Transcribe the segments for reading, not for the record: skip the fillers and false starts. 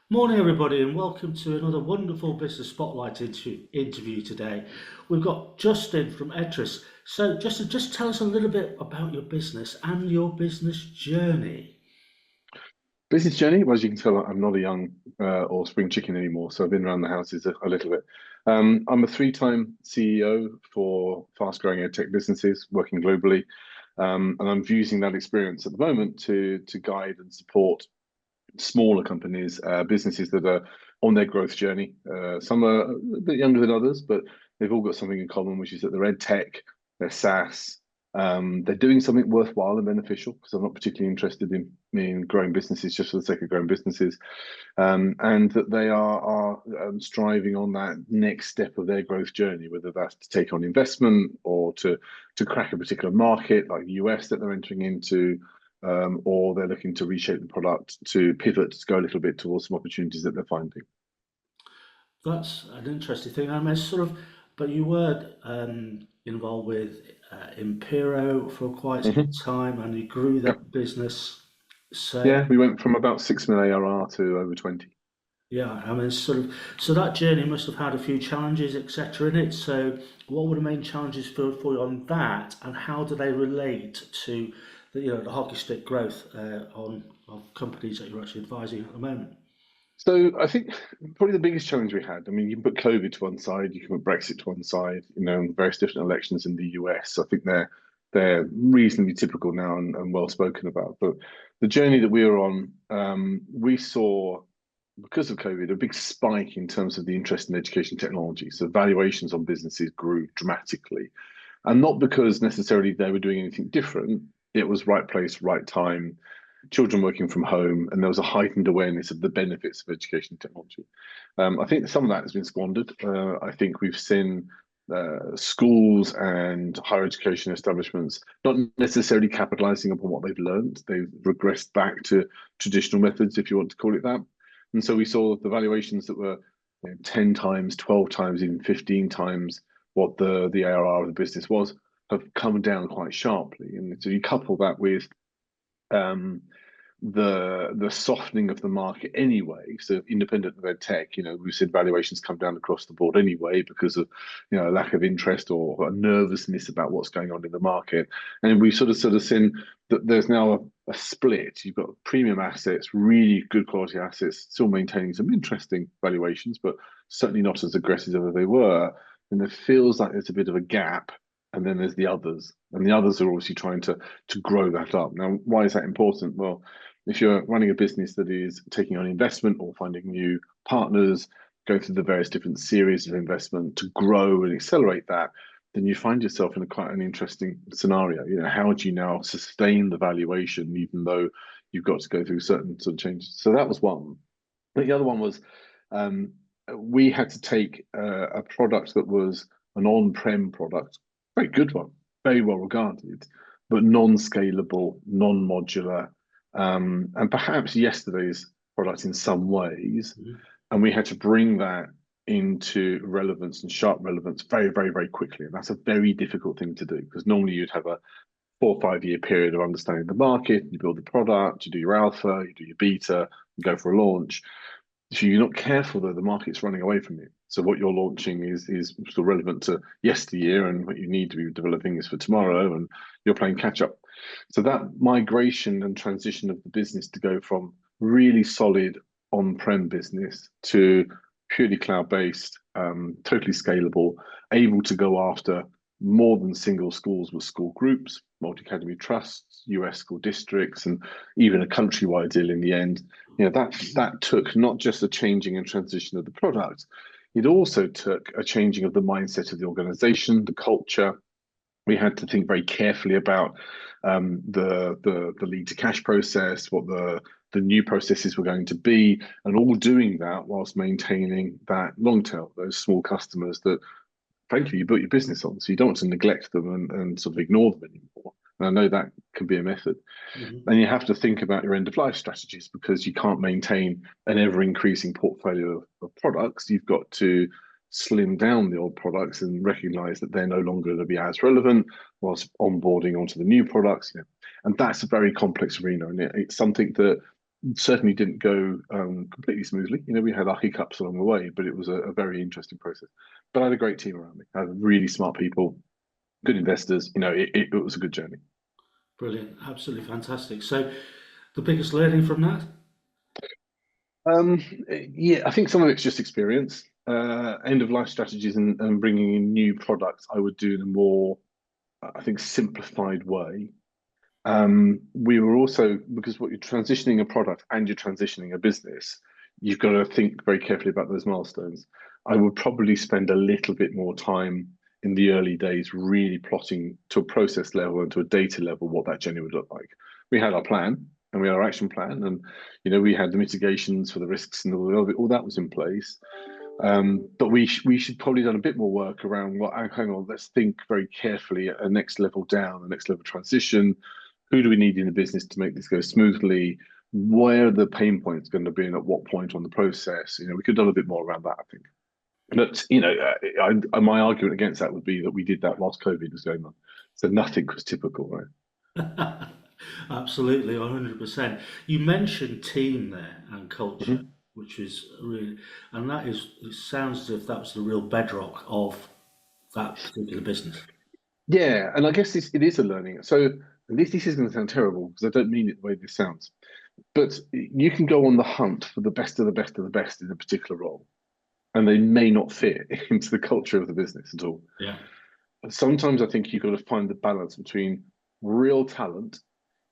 Morning, everybody, and welcome to another wonderful Business Spotlight interview today. We've got Justin from Etris. So, Justin, just tell us a little bit about your business and your business journey. Business journey, well, as you can tell, I'm not a young or spring chicken anymore, so I've been around the houses a little bit. I'm a three-time CEO for fast-growing edtech businesses working globally, and I'm using that experience at the moment to guide and support smaller companies, businesses that are on their growth journey. Some are a bit younger than others, but they've all got something in common, which is that they're ed tech, they're SaaS, they're doing something worthwhile and beneficial. Because I'm not particularly interested in growing businesses just for the sake of growing businesses, and that they are striving on that next step of their growth journey, whether that's to take on investment or to crack a particular market like the US that they're entering into, or they're looking to reshape the product to pivot to go a little bit towards some opportunities that they're finding. That's an interesting thing. I mean, but you were involved with Impero for quite some Hmm. time, and you grew Yep. that business. So, Yeah, we went from about 6 million ARR to over 20. yeah, I mean, so that journey must have had a few challenges, etc. in it. So, what were the main challenges for you on that, and how do they relate to the hockey stick growth on of companies that you're actually advising at the moment? So I think probably the biggest challenge we had, I mean, you can put COVID to one side, you can put Brexit to one side, and various different elections in the US. I think they're reasonably typical now and well spoken about. But the journey that we were on, we saw because of COVID a big spike in terms of the interest in education technology. So valuations on businesses grew dramatically, and not because necessarily they were doing anything different. It was right place, right time, children working from home, and there was a heightened awareness of the benefits of education technology. I think some of that has been squandered. I think we've seen schools and higher education establishments not necessarily capitalizing upon what they've learned. They've regressed back to traditional methods, if you want to call it that. And so we saw the valuations that were 10 times, 12 times, even 15 times what the ARR of the business was have come down quite sharply. And so you couple that with um, the softening of the market anyway. So independent of ed tech, we've seen valuations come down across the board anyway because of a lack of interest or a nervousness about what's going on in the market. And we sort of seen that there's now a split. You've got premium assets, really good quality assets, still maintaining some interesting valuations, but certainly not as aggressive as they were. And it feels like there's a bit of a gap. And then there's the others, and the others are obviously trying to grow that up. Now, why is that important? Well, if you're running a business that is taking on investment or finding new partners, going through the various different series of investment to grow and accelerate that, then you find yourself in quite an interesting scenario. How do you now sustain the valuation even though you've got to go through certain sort of changes? So that was one. But the other one was um, we had to take a product that was an on-prem product, very good one, very well regarded, but non-scalable, non-modular, and perhaps yesterday's product in some ways. Mhm. And we had to bring that into relevance and sharp relevance very, very, very quickly. And that's a very difficult thing to do because normally you'd have a 4 or 5 year period of understanding the market, you build the product, you do your alpha, you do your beta, you go for a launch. If you're not careful, though, the market's running away from you. So what you're launching is still relevant to yesteryear, and what you need to be developing is for tomorrow, and you're playing catch up. So that migration and transition of the business to go from really solid on-prem business to purely cloud-based, totally scalable, able to go after more than single schools with school groups, multi-academy trusts, US school districts, and even a countrywide deal in the end. That took not just a changing and transition of the product, it also took a changing of the mindset of the organization, the culture. We had to think very carefully about the lead to cash process, what the new processes were going to be, and all doing that whilst maintaining that long tail, those small customers that frankly you built your business on. So you don't want to neglect them and sort of ignore them anymore. And I know that can be a method. Mhm. And you have to think about your end of life strategies because you can't maintain an ever increasing portfolio of products. You've got to slim down the old products and recognize that they're no longer going to be as relevant whilst onboarding onto the new products. And that's a very complex arena. And it's something that certainly didn't go completely smoothly. You know, we had our hiccups along the way, but it was a very interesting process. But I had a great team around me. I had really smart people, good investors. You know, it was a good journey. Brilliant, absolutely fantastic. So, the biggest learning from that? Um, yeah, I think some of it's just experience. End of life strategies and bringing in new products, I would do in a more, I think, simplified way. We were also, because what you're transitioning a product and you're transitioning a business, you've got to think very carefully about those milestones. I would probably spend a little bit more time in the early days really plotting to a process level and to a data level what that journey would look like. We had our plan and we had our action plan, and we had the mitigations for the risks and all that was in place. But we should probably done a bit more work around what. Hang on, let's think very carefully at a next level down, a next level transition. Who do we need in the business to make this go smoothly? Where are the pain points going to be, and at what point on the process? We could have done a bit more around that, I think. But my argument against that would be that we did that whilst COVID was going on, so nothing was typical, right? Absolutely, 100%. You mentioned team there and culture, Mhm. which is really, and that is, it sounds as if that was the real bedrock of that particular business. Yeah, and I guess it is a learning. So this is going to sound terrible because I don't mean it the way this sounds. But you can go on the hunt for the best of the best of the best in a particular role, and they may not fit into the culture of the business at all. Yeah, Sometimes I think you've got to find the balance between real talent,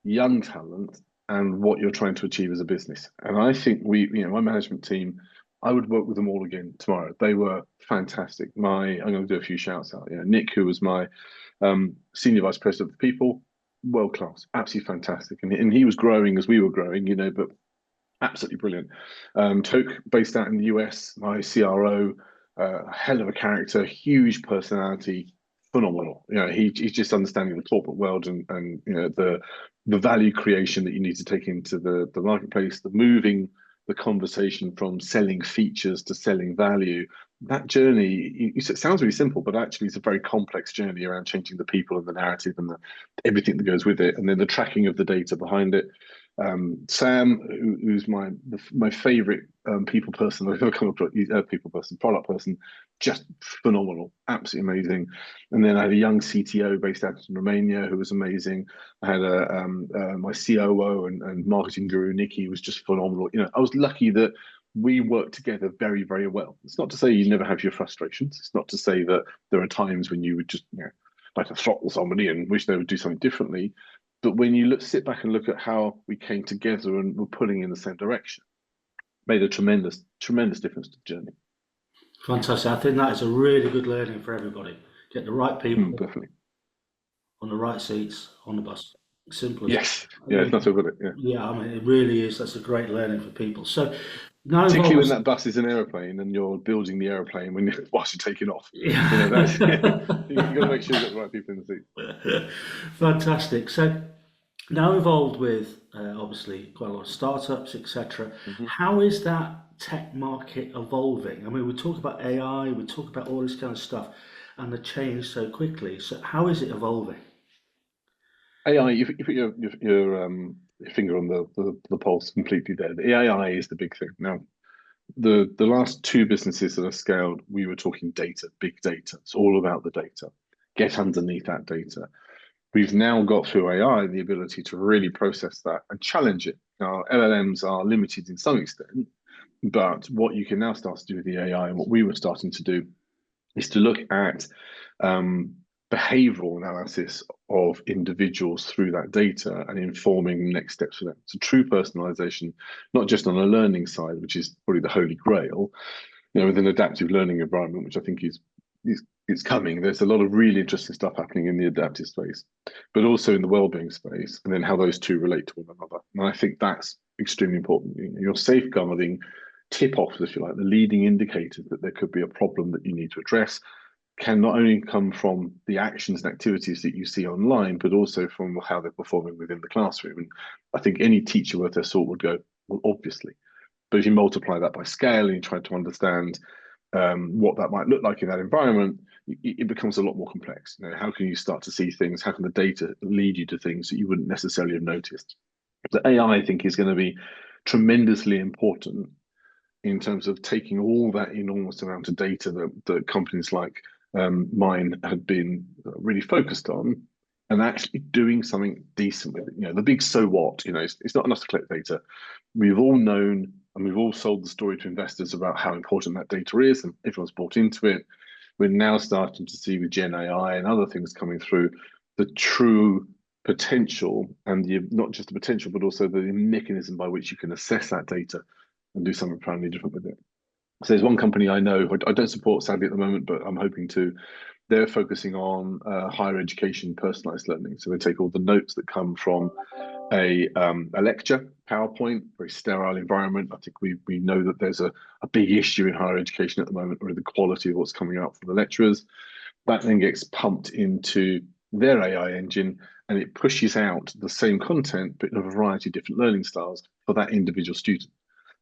young talent, and what you're trying to achieve as a business. And I think my management team, I would work with them all again tomorrow. They were fantastic. I'm going to do a few shouts out. Nick, who was my senior vice president of people, world class, absolutely fantastic, and he was growing as we were growing. But absolutely brilliant. Toke, based out in the US, my CRO, hell of a character, huge personality, phenomenal. He's just understanding the corporate world and the value creation that you need to take into the marketplace, the moving the conversation from selling features to selling value. That journey, it sounds really simple, but actually it's a very complex journey around changing the people and the narrative and everything that goes with it, and then the tracking of the data behind it. Sam, who's my favorite people person I've ever come across, people person, product person, just phenomenal, absolutely amazing. And then I had a young CTO based out in Romania who was amazing. I had my COO and marketing guru Nikki, who was just phenomenal. I was lucky that we worked together very, very well. It's not to say you never have your frustrations. It's not to say that there are times when you would just like to throttle somebody and wish they would do something differently. But when you sit back and look at how we came together and were pulling in the same direction, made a tremendous, tremendous difference to the journey. fantastic. I think that is a really good learning for everybody. Get the right people Definitely. on the right seats on the bus. Simple as that. Yes. I Yeah, it's mean, not so good. Yeah. yeah, I mean, it really is. That's a great learning for people. So now Particularly involved when with, that bus is an aeroplane and you're building the aeroplane whilst you're taking off. That's you got to make sure you've got the right people in the seat. fantastic. So now involved with obviously quite a lot of startups, etc. Mhm. How is that tech market evolving? I mean, we talk about AI, we talk about all this kind of stuff, and the change so quickly. So how is it evolving? AI, you put your finger on the pulse completely there. The AI is the big thing. Now, the last two businesses that are scaled, we were talking data, big data. It's all about the data. Get underneath that data. We've now got through AI the ability to really process that and challenge it. Now, LLMs are limited in some extent, but what you can now start to do with the AI and what we were starting to do is to look at um, behavioral analysis of individuals through that data and informing the next steps for them. So true personalization, not just on a learning side, which is probably the holy grail, with an adaptive learning environment, which I think is coming. There's a lot of really interesting stuff happening in the adaptive space, but also in the well-being space, and then how those two relate to one another. And I think that's extremely important. You're safeguarding tip-offs, if you like, the leading indicators that there could be a problem that you need to address can not only come from the actions and activities that you see online, but also from how they're performing within the classroom. And I think any teacher worth their salt would go, well, obviously. But if you multiply that by scale and you try to understand what that might look like in that environment, it becomes a lot more complex. How can you start to see things? How can the data lead you to things that you wouldn't necessarily have noticed? The AI, I think, is going to be tremendously important in terms of taking all that enormous amount of data that companies like mine had been really focused on and actually doing something decent with it. The big so what, it's not enough to collect data. We've all known and we've all sold the story to investors about how important that data is, and everyone's bought into it. We're now starting to see with Gen AI and other things coming through the true potential and not just the potential, but also the mechanism by which you can assess that data and do something profoundly different with it. So there's one company I know, I don't support sadly at the moment, but I'm hoping to. They're focusing on higher education personalized learning. So they take all the notes that come from a lecture, PowerPoint, very sterile environment. I think we know that there's a big issue in higher education at the moment with the quality of what's coming out from the lecturers. That then gets pumped into their AI engine and it pushes out the same content, but in a variety of different learning styles for that individual student.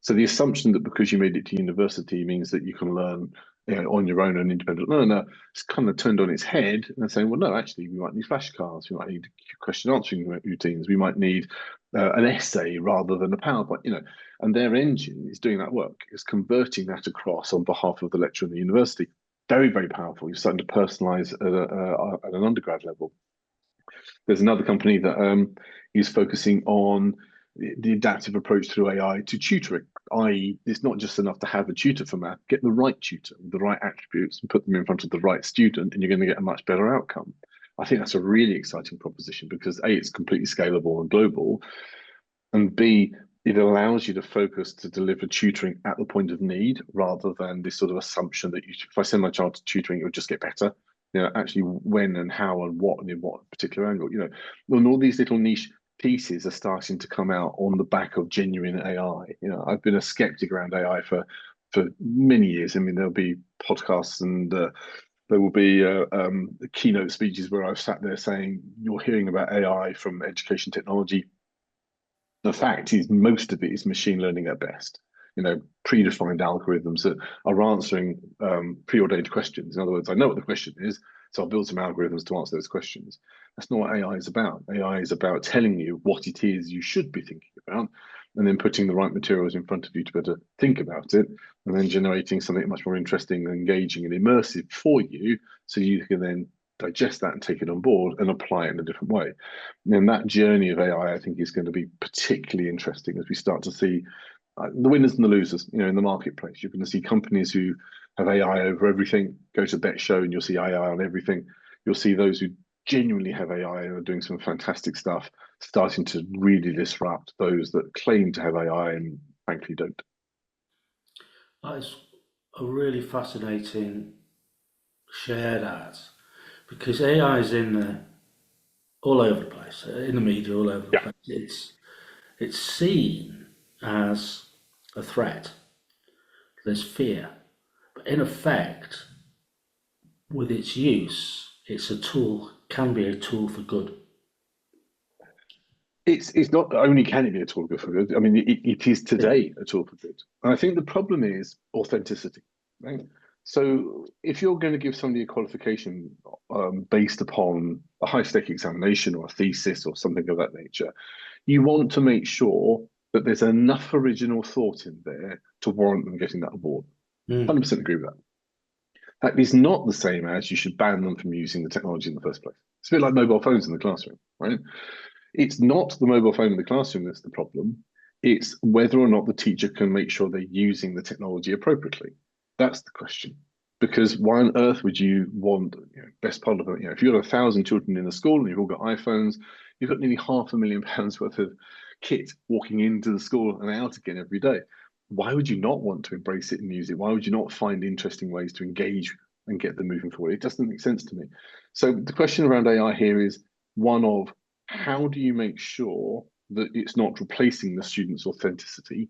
So the assumption that because you made it to university means that you can learn on your own, an independent learner, it's kind of turned on its head and saying, well, no, actually, we might need flashcards, we might need question answering routines, we might need an essay rather than a PowerPoint, and their engine is doing that work, is converting that across on behalf of the lecturer in the university. Very, very powerful. You're starting to personalize at an undergrad level. There's another company that is focusing on the adaptive approach through AI to tutoring, i.e., it's not just enough to have a tutor for math, get the right tutor with the right attributes and put them in front of the right student, and you're going to get a much better outcome. I think that's a really exciting proposition because A, it's completely scalable and global, and B, it allows you to focus to deliver tutoring at the point of need rather than this sort of assumption that if I send my child to tutoring, it will just get better. Actually when and how and what and in what particular angle, and all these little niche pieces are starting to come out on the back of genuine AI. I've been a skeptic around AI for many years. I mean, there'll be podcasts and there will be keynote speeches where I've sat there saying, you're hearing about AI from education technology. The fact is, most of it is machine learning at best. Predefined algorithms that are answering preordained questions. In other words, I know what the question is, so I'll build some algorithms to answer those questions. That's not what AI is about. AI is about telling you what it is you should be thinking about, and then putting the right materials in front of you to be able to think about it, and then generating something much more interesting, engaging, and immersive for you, so you can then digest that and take it on board and apply it in a different way. And that journey of AI, I think, is going to be particularly interesting as we start to see the winners and the losers, in the marketplace. You're going to see companies who have AI over everything. Go to Bet Show and you'll see AI on everything. You'll see those who genuinely have AI and are doing some fantastic stuff, starting to really disrupt those that claim to have AI and frankly don't. That is a really fascinating share that because AI is in there all over the place, in the media all over the Yeah. place. It's seen as a threat. There's fear, but in effect, with its use, it's a tool, can be a tool for good. It's not only can it be a tool for good. I mean, it is Yeah. today a tool for good. And I think the problem is authenticity, right? So if you're going to give somebody a qualification based upon a high stake examination or a thesis or something of that nature, you want to make sure that there's enough original thought in there to warrant them getting that award. Mm. 100% agree with that. That is not the same as you should ban them from using the technology in the first place. It's a bit like mobile phones in the classroom, right? It's not the mobile phone in the classroom that's the problem. It's whether or not the teacher can make sure they're using the technology appropriately. That's the question. Because why on earth would you want, best part of it, if you've got 1,000 children in a school and you've all got iPhones, you've got nearly £500,000 worth of kit walking into the school and out again every day. Why would you not want to embrace it and use it? Why would you not find interesting ways to engage and get them moving forward? It doesn't make sense to me. So the question around AI here is one of how do you make sure that it's not replacing the student's authenticity?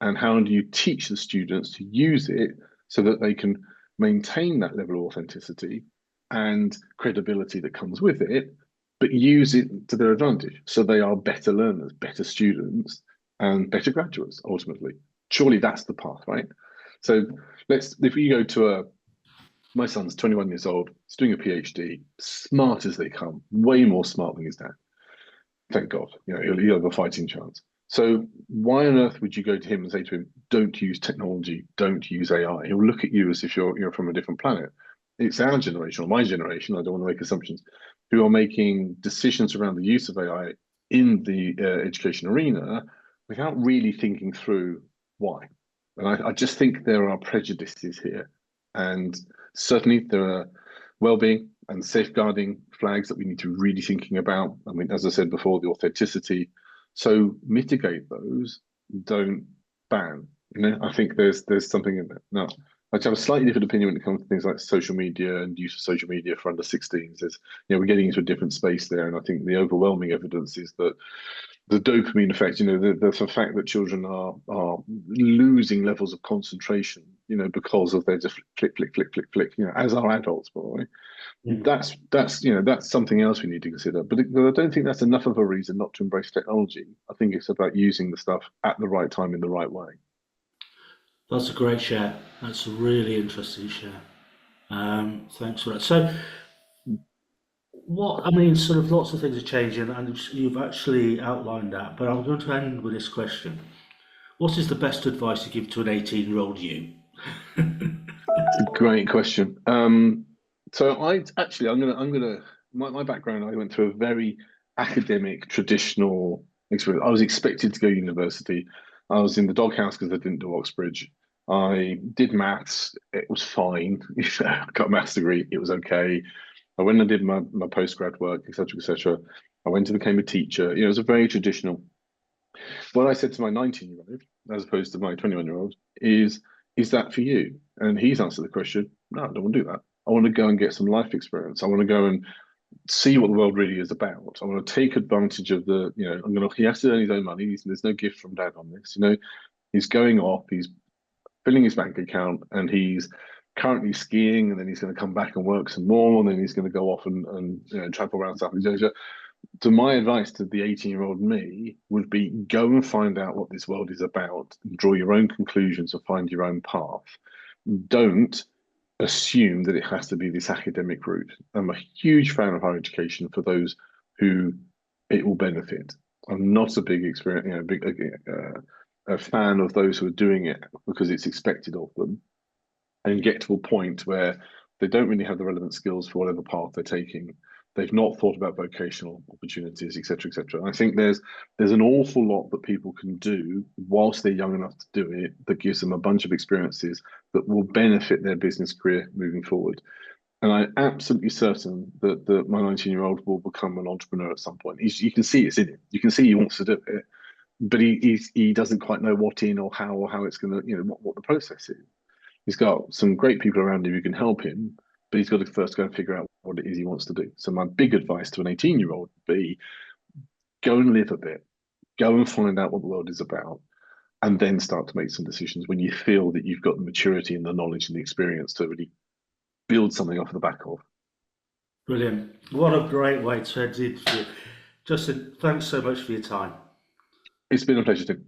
And how do you teach the students to use it so that they can maintain that level of authenticity and credibility that comes with it, but use it to their advantage so they are better learners, better students, and better graduates ultimately? Surely that's the path, right? So if we go to my son's 21 years old, he's doing a PhD, smart as they come, way more smart than his dad. Thank God, he'll have a fighting chance. So why on earth would you go to him and say to him, "Don't use technology, don't use AI"? He'll look at you as if you're from a different planet. It's our generation or my generation, I don't want to make assumptions, who are making decisions around the use of AI in the education arena without really thinking through why. And I just think there are prejudices here. And certainly there are well-being and safeguarding flags that we need to be really thinking about. I mean, as I said before, the authenticity. So mitigate those, don't ban. I think there's something in there. Now, I have a slightly different opinion when it comes to things like social media and use of social media for under 16s. We're getting into a different space there, and I think the overwhelming evidence is that the dopamine effect, the fact that children are losing levels of concentration, because of their just click, click, click, click, click, as are adults, by the way. Mm. That's something else we need to consider. But I don't think that's enough of a reason not to embrace technology. I think it's about using the stuff at the right time in the right way. That's a great share. That's a really interesting share. Thanks for that. So, what I mean, sort of lots of things are changing, and you've actually outlined that. But I'm going to end with this question: what is the best advice you give to an 18-year-old you? It's a great question. So I'm gonna my background, I went through a very academic, traditional experience. I was expected to go to university. I was in the doghouse because I didn't do Oxbridge. I did maths. It was fine. I got a maths degree. It was okay. I went and did my postgrad work, etc., etc. I went and became a teacher. It was a very traditional. What I said to my 19-year-old, as opposed to my 21-year-old, is that for you? And he's answered the question, no, I don't want to do that. I want to go and get some life experience. I want to go and see what the world really is about. I want to take advantage of he has to earn his own money. There's no gift from dad on this. He's going off, he's filling his bank account, and he's currently skiing, and then he's going to come back and work some more, and then he's going to go off and travel around Southeast Asia. So my advice to the 18-year-old me would be go and find out what this world is about, draw your own conclusions and find your own path. Don't assume that it has to be this academic route. I'm a huge fan of higher education for those who it will benefit. I'm not a big experience, a fan of those who are doing it because it's expected of them and get to a point where they don't really have the relevant skills for whatever path they're taking. They've not thought about vocational opportunities, etc., etc. I think there's an awful lot that people can do whilst they're young enough to do it that gives them a bunch of experiences that will benefit their business career moving forward. And I'm absolutely certain that my 19-year-old will become an entrepreneur at some point. You can see it's in him. You can see he wants to do it, but he doesn't quite know what in or how it's going to, what the process is. He's got some great people around him who can help him, but he's got to first go and figure out what it is he wants to do. So my big advice to an 18-year-old would be go and live a bit, go and find out what the world is about, and then start to make some decisions when you feel that you've got the maturity and the knowledge and the experience to really build something off the back of. Brilliant. What a great way to end the interview. Justin, thanks so much for your time. It's been a pleasure, Tim.